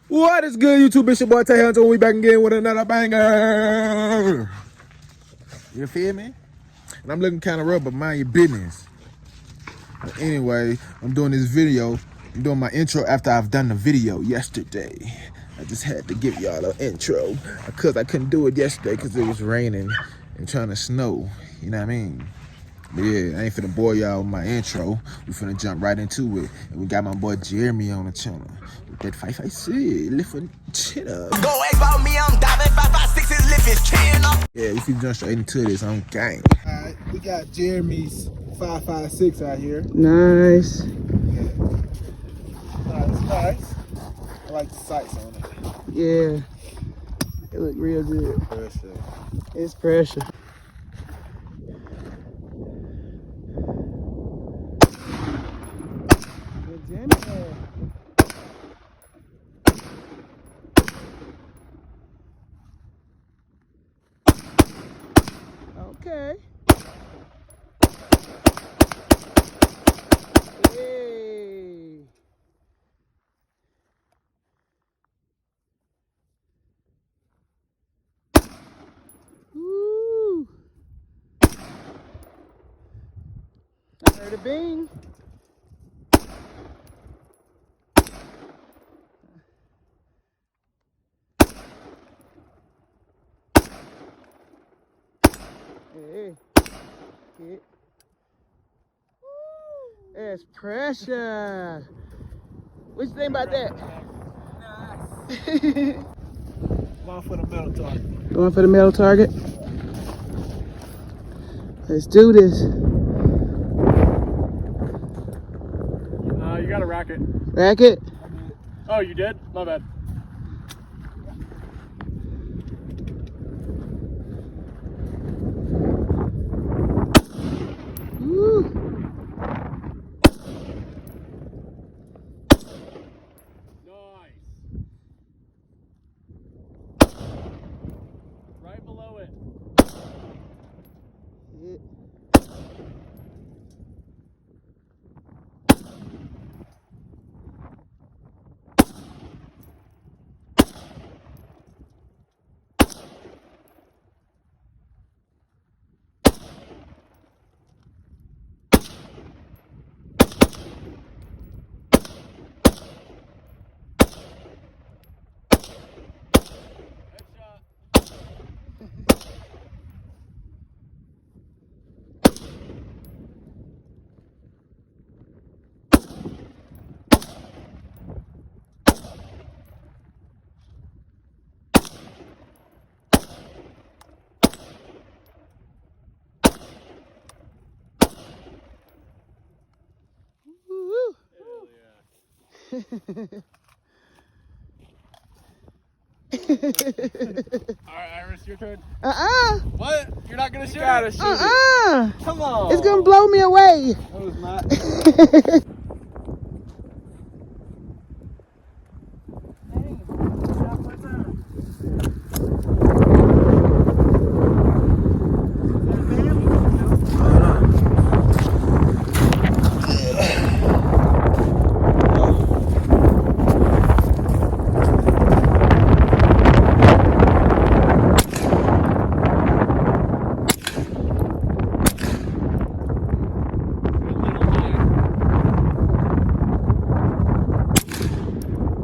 What is good, YouTube? It's your boy Tay Hunter. We back again with another banger. You feel me? And I'm looking kind of rough, but mind your business. But anyway, I'm doing this video. I'm doing my intro after I've done the video yesterday. I just had to give y'all an intro because I couldn't do it yesterday because it was raining and trying to snow. You know what I mean? But yeah, I ain't finna bore y'all with my intro. We finna jump right into it. And we got my boy Jeremy on the channel. With that 556, lifting shit up. Go about me, I'm diving 556 is lifting chin up. Yeah, we finna jump straight into this on gang. Alright, we got Jeremy's 556 out here. Nice. Nice. I like the sights on it. Yeah. It look real good. Pressure. It's pressure. Okay. Hey. Woo. I heard a bing. Hey. Get. That's pressure. What you think about that? Nice. Going for the metal target. Going for the metal target? Let's do this. You got a racket. Racket? Oh, you did? My bad. Woo. Nice. Right below it. Yeah. Woo. Hell yeah. Alright, Iris, your turn. What? You're not gonna shoot it? Shoot it. Come on. It's gonna blow me away. No, it's not.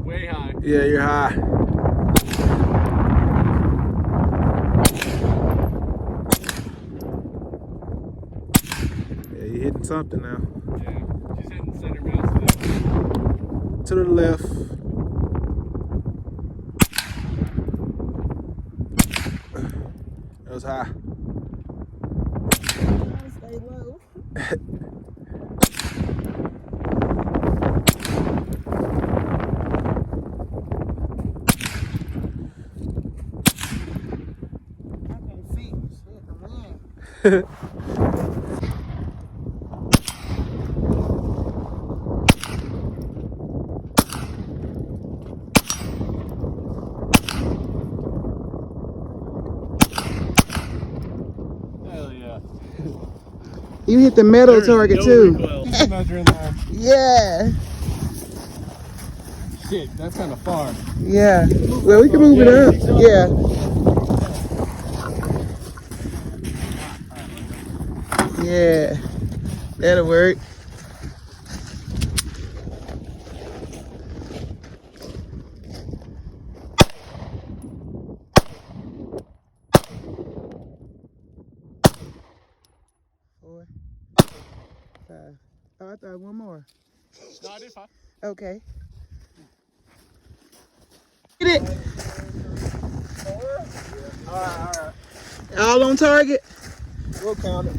Way high. Yeah, you're high. Yeah, you're hitting something now. Yeah, just hitting center mass there. To the left. That was high. Stay low. Hell yeah. You hit the metal There is target no too. recoil. Measuring line. Yeah. Shit, that's kind of far. Yeah. Well, we can move it up. Yeah. Yeah. That'll work. Four, five. Oh, I thought one more. No, I did 5. Okay. Get it. Alright. All on target. We'll count it.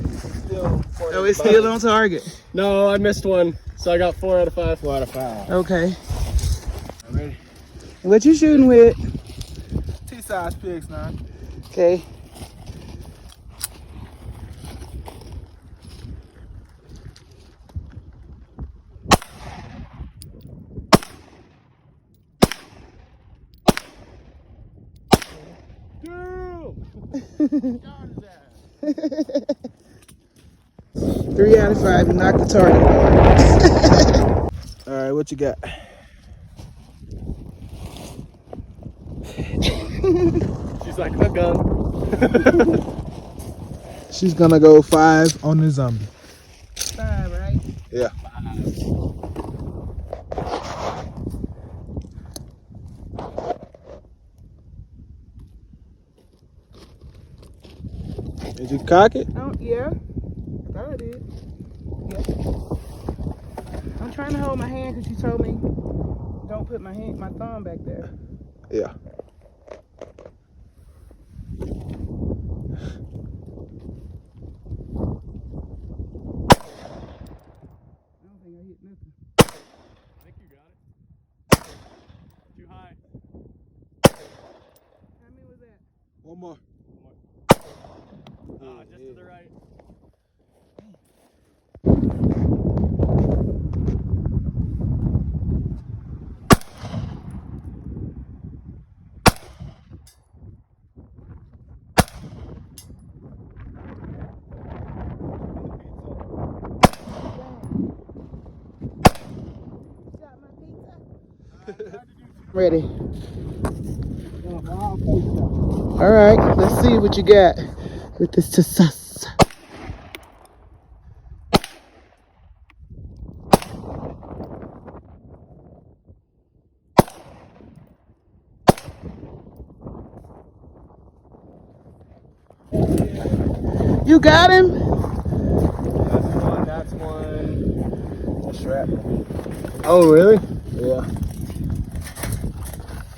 Still Oh, it's still on target. No, I missed one, so I got 4 out of 5. 4 out of 5. Okay. Ready? What you shooting with? T-size PX9. Okay. Dude! 3 out of 5. Knock the target. All right, what you got? She's like, a gun. She's gonna go 5 on the zombie. 5, right? Yeah. Did you cock it? Oh, yeah. I thought I did. Yeah. I'm trying to hold my hand because you told me don't put my thumb back there. Yeah. I don't think I hit nothing. I think you got it. Too high. How many was that? One more. Just to the right. Ready. All right, let's see what you got with this success. You got him? That's one. That's shrapnel. Oh, really? Yeah.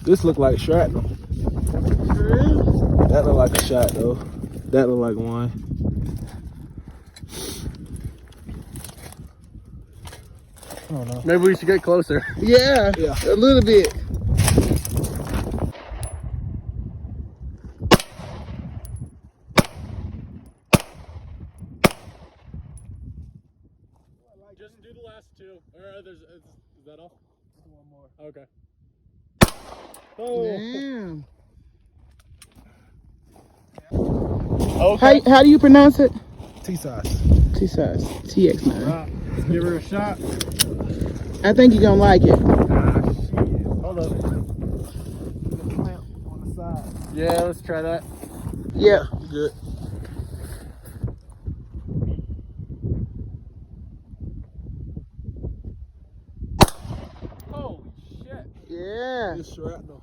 This look like shrapnel. That look like a shot though. That look like one. I don't know. Maybe we should get closer. Yeah, Yeah. a little bit. Just do the last 2. Or is that all? Just one more. Okay. Oh. Damn. Okay. How do you pronounce it? T-size. T-size. TX9. Right. Let's give her a shot. I think you're gonna like it. Hold up. Clamp on the side. Yeah, let's try that. Yeah. Good. Holy shit. Yeah. It's shrapnel.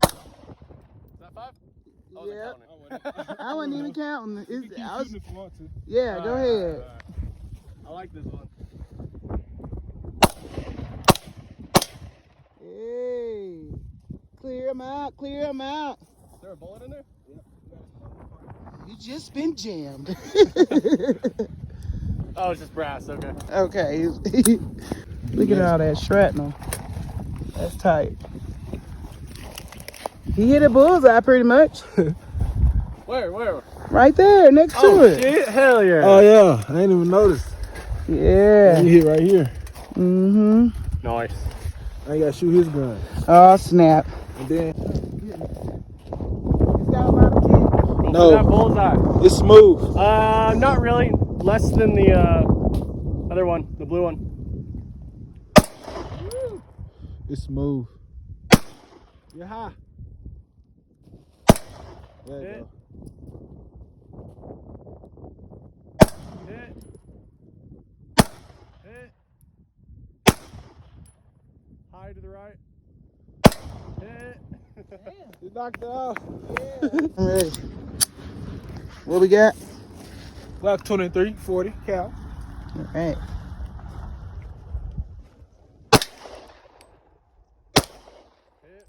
Is that 5? Yeah. Counting. I wasn't even counting. You can I was, shoot if you want to. yeah, go ahead. I like this one. Hey. Clear them out. Clear them out. Is there a bullet in there? You just been jammed. Oh, it's just brass. Okay. Okay. Look at all that shrapnel. That's tight. He hit a bullseye pretty much. Where? Right there, next to Oh, it. shit. Hell yeah. Oh yeah, I ain't even noticed. Yeah. You hit right here. Mm-hmm. Nice. I gotta shoot his gun. Oh, snap. And then He's got a lot of kids. for No. that bullseye. It's smooth. Not really. Less than the other one, the blue one. It's smooth. You're high. There you Hit. go. Hit. Hit. High to the right. Hit. You knocked it off. I'm ready. What we got? Glock 23, 40 cal. All right. Hit. Hit.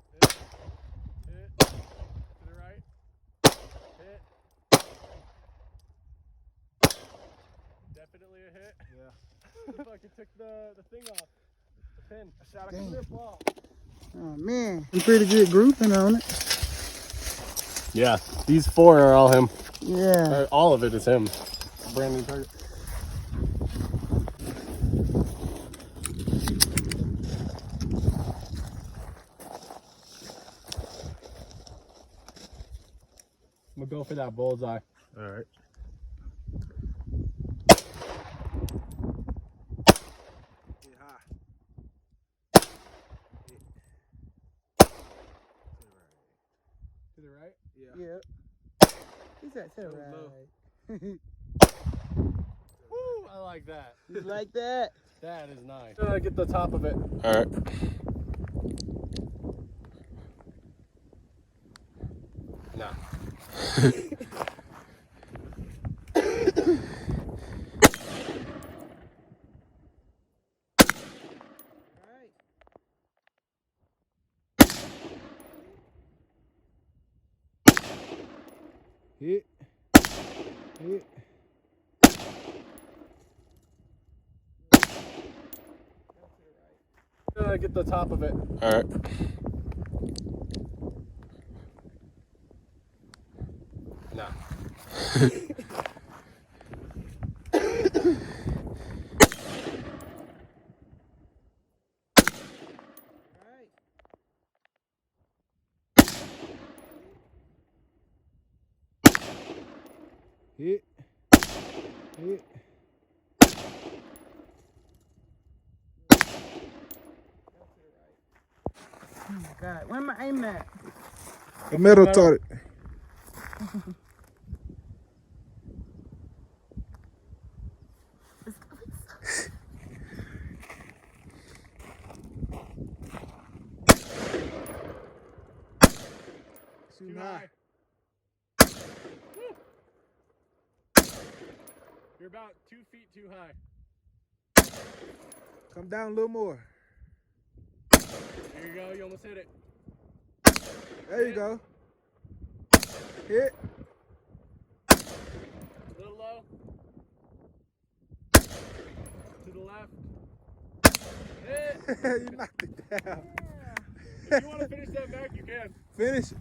Hit. To the right. Hit. Definitely a hit. Yeah. Fucking took the thing off. The pin. I shot a Damn. clip off. Oh man, some pretty good grouping on it. Yeah, these 4 are all him. Yeah. All of it is him. Brand new target. I'm gonna go for that bullseye. All right. Get high. To the right? Yeah. Yeah. He's at the That was right. Woo! I like that. You like that? That is nice. Get the top of it. All right. No. Hit. Hit. Get the top of it. All right. No. Hit. Hit. Oh my God, where am I aiming at? The metal target. Shooting high. You're about 2 feet too high. Come down a little more. There you go. You almost hit it. There you go. Hit. A little low. To the left. Hit. You knocked it down. If you want to finish that back, you can. Finish it.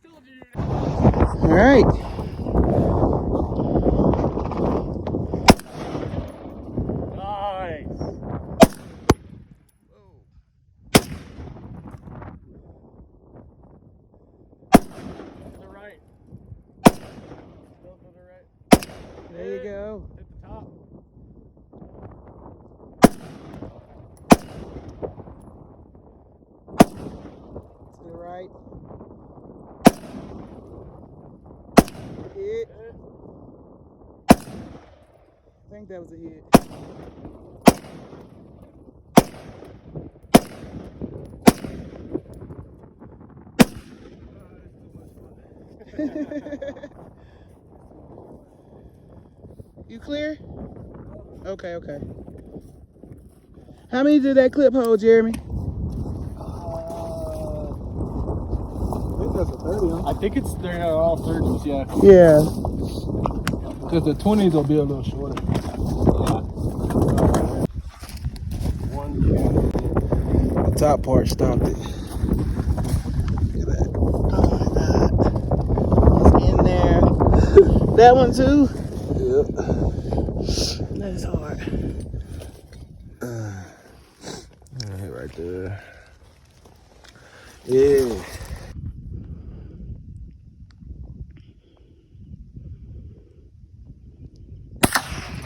Told you. All right. Nice. To the right. Still to the right. There you go. Hit the top. To the right. Hit. Hit. I think that was a hit. You clear? Okay, okay. How many did that clip hold, Jeremy? I think that's a 30, huh? I think they're all 30s, yeah. Yeah. Because the 20s will be a little shorter. One can. The top part stopped it. Look at that. Oh my God. It's in there. That one too? Yep. That is hard. right there. Yeah.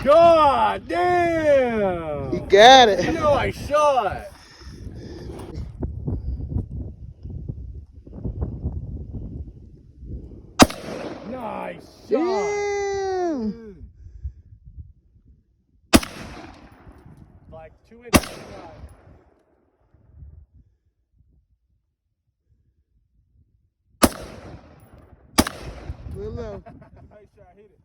God damn! You got it. No, I shot. Nice shot. Damn. Like 2 inches. Shot. Real low. Nice shot. Hit it.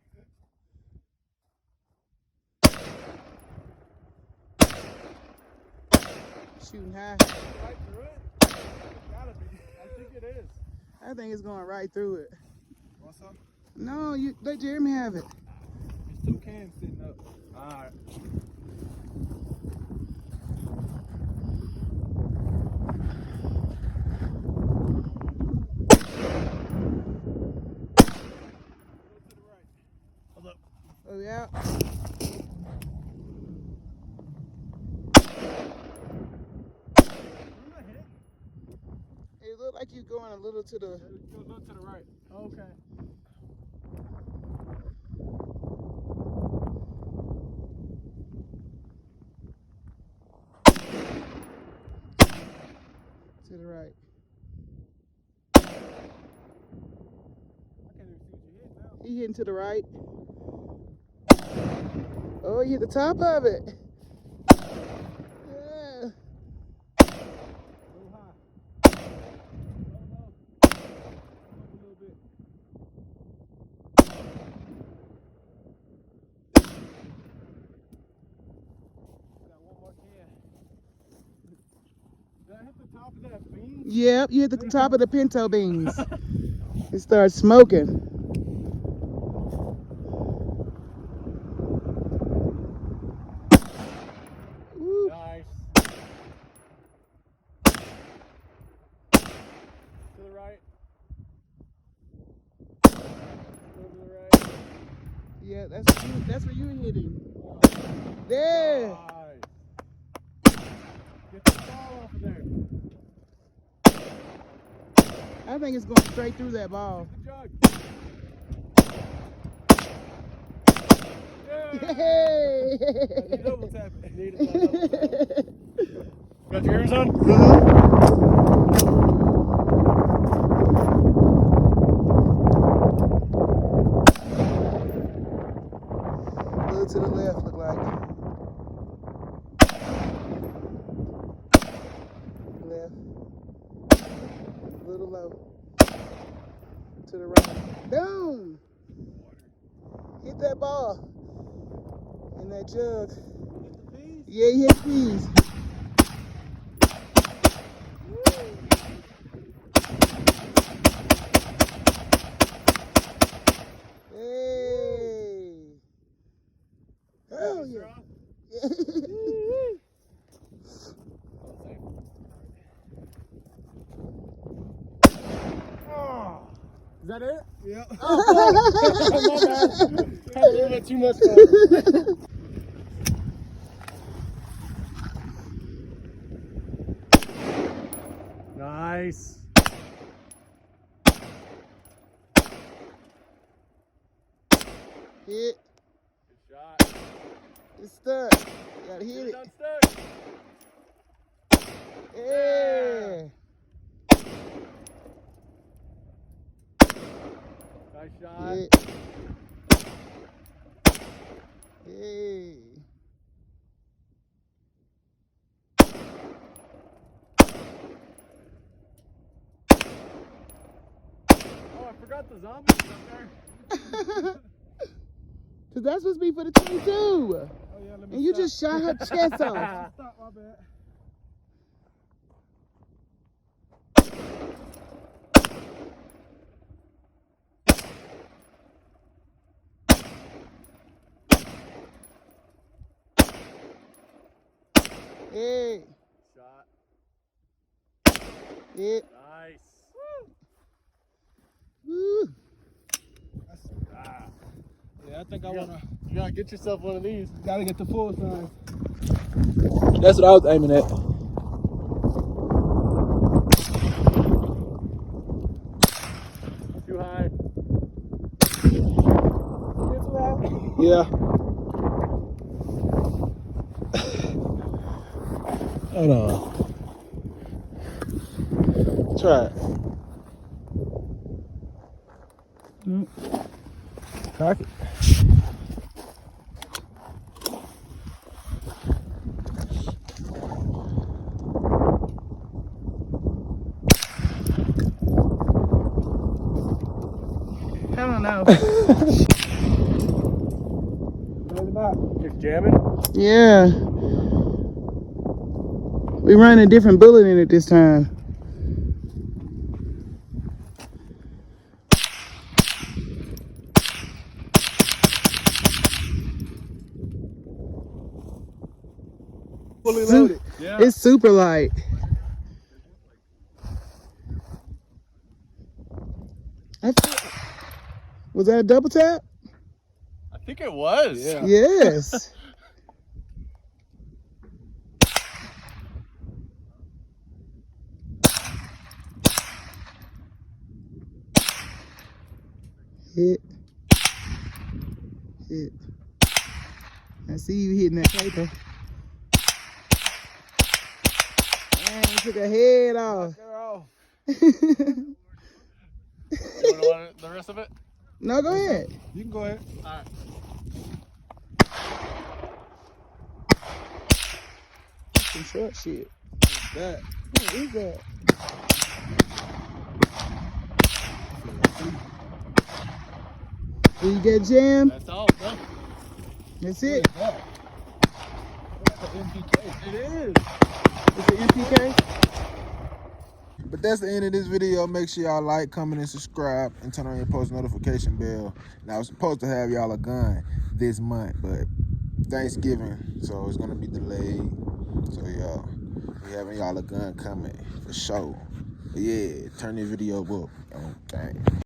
Shooting high. Right through it? Gotta be. I think it is. I think it's going right through it. Want some? No, you let Jeremy have it. There's 2 cans sitting up. Alright. Oh yeah. It looked like you going a little to the. Go to the right. Okay. To the right. I can't even see what you hit now. He hitting to the right. Oh, you hit the top of it. Yeah. A little high. Oh no. Up a little bit. Got one more can. Did I hit the top of that beam? Yep, you hit the top of the pinto beans. It starts smoking. Ooh. Nice. To the right. Go to the right. Yeah, that's where you hitting. There. Nice. Get the ball off of there. I think it's going straight through that ball. The jug. Hey. I need double tap it. Need it, double tap. Got your ears on? A little to the left, look like. Left. A little low. To the right. Boom! Hit that ball. In that jug. Yeah, you hit the peas. Hey! Hell yeah! Is that it? Yeah. Oh, my bad. Had a little bit too much fun. Nice. Hit. Good shot. It's stuck. You gotta hit it. Unstuck. Yeah. Nice shot. Hit. Hey. Oh, I forgot the zombies up there. Cause that's supposed to be for the 22. Oh, yeah, let me And you stop. just shot her chest off. Stop, my bad. Hey. Shot. Hit. Nice. Woo. Yeah, I think I wanna. You gotta get yourself one of these. Gotta get the full size. That's what I was aiming at. Yeah. Hold on. Try it. Cock it. I don't know. Maybe not. Just jamming? Yeah. We run a different bullet in it this time. Fully loaded. Yeah. It's super light. Was that a double tap? I think it was. Yeah. Yes. Hit. Hit. I see you hitting that paper. Man, you took a head off. You want the rest of it? No, go ahead. You can go ahead. All right. Some short shit. That. What is that? Did you get jammed? That's all. No. That's it. It is. It's an MPK. But that's the end of this video. Make sure y'all like, comment, and subscribe, and turn on your post notification bell. Now, I was supposed to have y'all a gun this month, but Thanksgiving, so it's gonna be delayed. So y'all, we having y'all a gun coming for sure. But yeah, turn this video up. Okay.